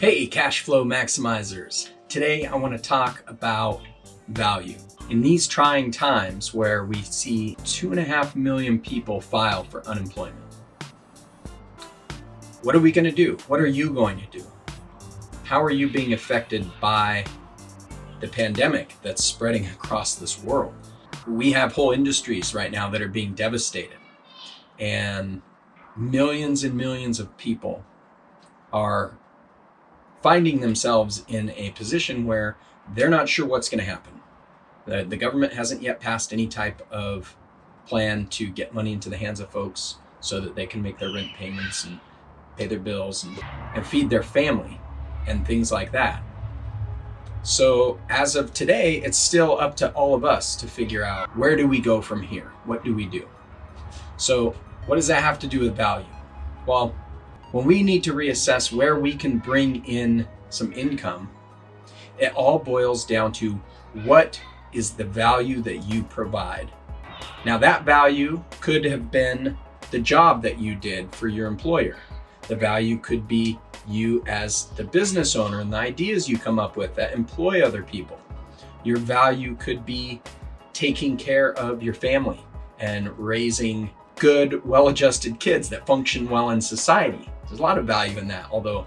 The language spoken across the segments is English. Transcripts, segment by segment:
Hey, cash flow maximizers. Today I want to talk about value. In these trying times where we see 2.5 million people file for unemployment, what are we going to do? What are you going to do? How are you being affected by the pandemic that's spreading across this world? We have whole industries right now that are being devastated, and millions of people are finding themselves in a position where they're not sure what's going to happen. The government hasn't yet passed any type of plan to get money into the hands of folks so that they can make their rent payments and pay their bills and feed their family and things like that. So as of today, it's still up to all of us to figure out, where do we go from here? What do we do? So what does that have to do with value? Well, when we need to reassess where we can bring in some income, it all boils down to what is the value that you provide. Now, that value could have been the job that you did for your employer. The value could be you as the business owner and the ideas you come up with that employ other people. Your value could be taking care of your family and raising good, well-adjusted kids that function well in society. There's a lot of value in that, although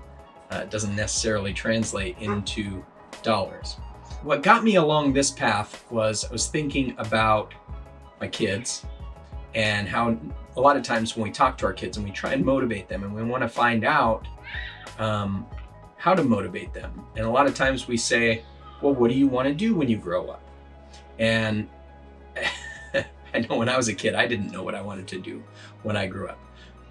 it doesn't necessarily translate into dollars. What got me along this path was I was thinking about my kids and how a lot of times when we talk to our kids and we try and motivate them and we want to find out how to motivate them. And a lot of times we say, well, what do you want to do when you grow up? And I know when I was a kid, I didn't know what I wanted to do when I grew up.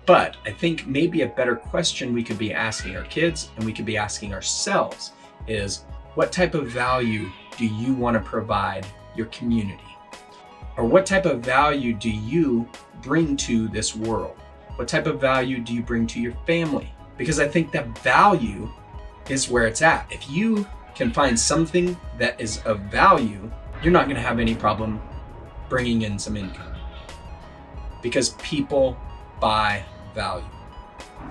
But I think maybe a better question we could be asking our kids and we could be asking ourselves is, what type of value do you want to provide your community? Or what type of value do you bring to this world? What type of value do you bring to your family? Because I think that value is where it's at. If you can find something that is of value, you're not going to have any problem bringing in some income, because people buy value.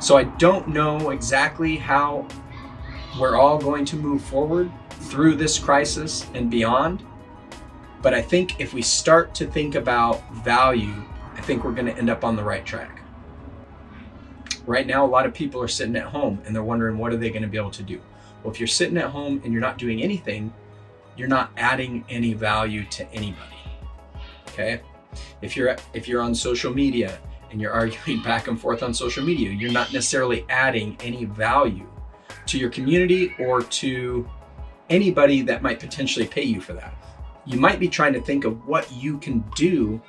So I don't know exactly how we're all going to move forward through this crisis and beyond, but I think if we start to think about value, I think we're going to end up on the right track. Right now, a lot of people are sitting at home and they're wondering, what are they going to be able to do? Well, if you're sitting at home and you're not doing anything, you're not adding any value to anybody. Okay? If you're on social media and you're arguing back and forth on social media, you're not necessarily adding any value to your community or to anybody that might potentially pay you for that. You might be trying to think of what you can do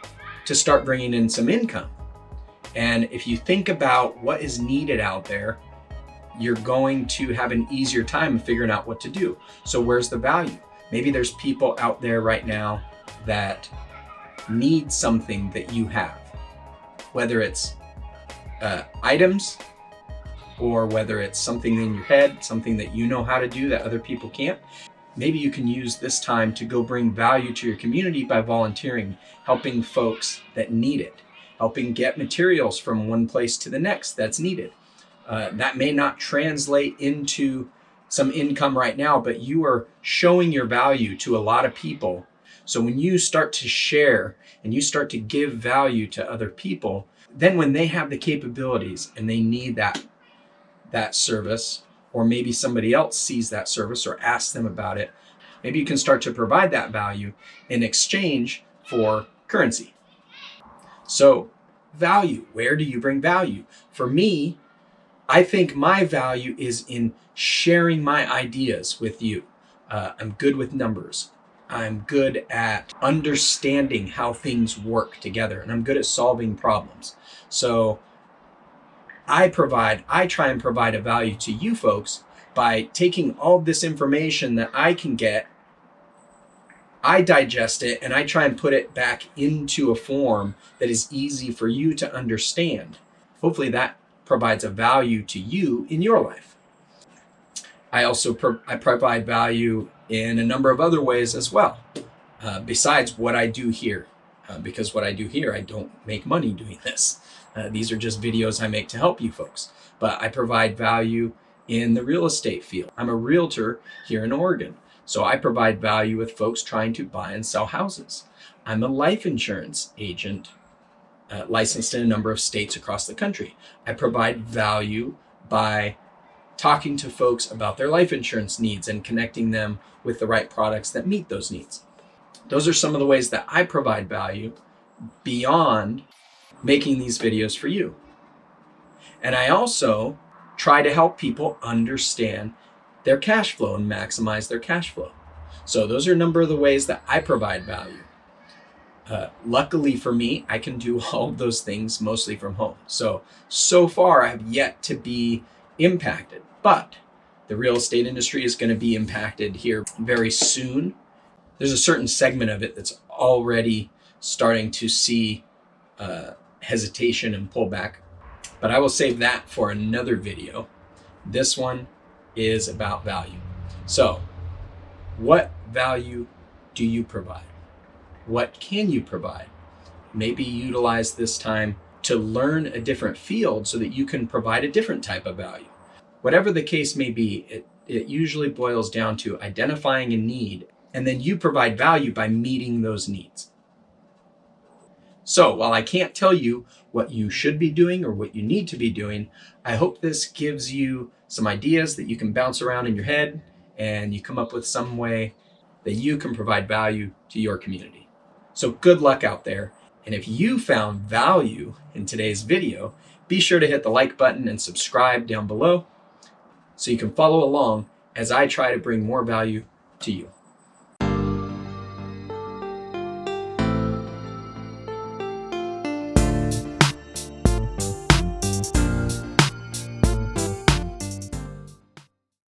to start bringing in some income. And if you think about what is needed out there, you're going to have an easier time figuring out what to do. So where's the value? Maybe there's people out there right now that need something that you have, whether it's items or whether it's something in your head, something that you know how to do that other people can't. Maybe you can use this time to go bring value to your community by volunteering, helping folks that need it, helping get materials from one place to the next that's needed. That may not translate into some income right now, but you are showing your value to a lot of people. So when you start to share and you start to give value to other people, then when they have the capabilities and they need that service, or maybe somebody else sees that service or asks them about it, maybe you can start to provide that value in exchange for currency. So value, where do you bring value? For me, I think my value is in sharing my ideas with you. I'm good with numbers. I'm good at understanding how things work together, and I'm good at solving problems. So I try and provide a value to you folks by taking all this information that I can get, I digest it, and I try and put it back into a form that is easy for you to understand. Hopefully that provides a value to you in your life. I also I provide value in a number of other ways as well, besides what I do here. Because what I do here, I don't make money doing this. These are just videos I make to help you folks. But I provide value in the real estate field. I'm a realtor here in Oregon, so I provide value with folks trying to buy and sell houses. I'm a life insurance agent licensed in a number of states across the country. I provide value by talking to folks about their life insurance needs and connecting them with the right products that meet those needs. Those are some of the ways that I provide value beyond making these videos for you. And I also try to help people understand their cash flow and maximize their cash flow. So those are a number of the ways that I provide value. Luckily for me, I can do all of those things mostly from home. So far I have yet to be impacted, but the real estate industry is going to be impacted here very soon. There's a certain segment of it that's already starting to see hesitation and pullback, but I will save that for another video. This one is about value. So what value do you provide? What can you provide? Maybe utilize this time to learn a different field so that you can provide a different type of value. Whatever the case may be, it usually boils down to identifying a need, and then you provide value by meeting those needs. So while I can't tell you what you should be doing or what you need to be doing, I hope this gives you some ideas that you can bounce around in your head and you come up with some way that you can provide value to your community. So good luck out there. And if you found value in today's video, be sure to hit the like button and subscribe down below so you can follow along as I try to bring more value to you.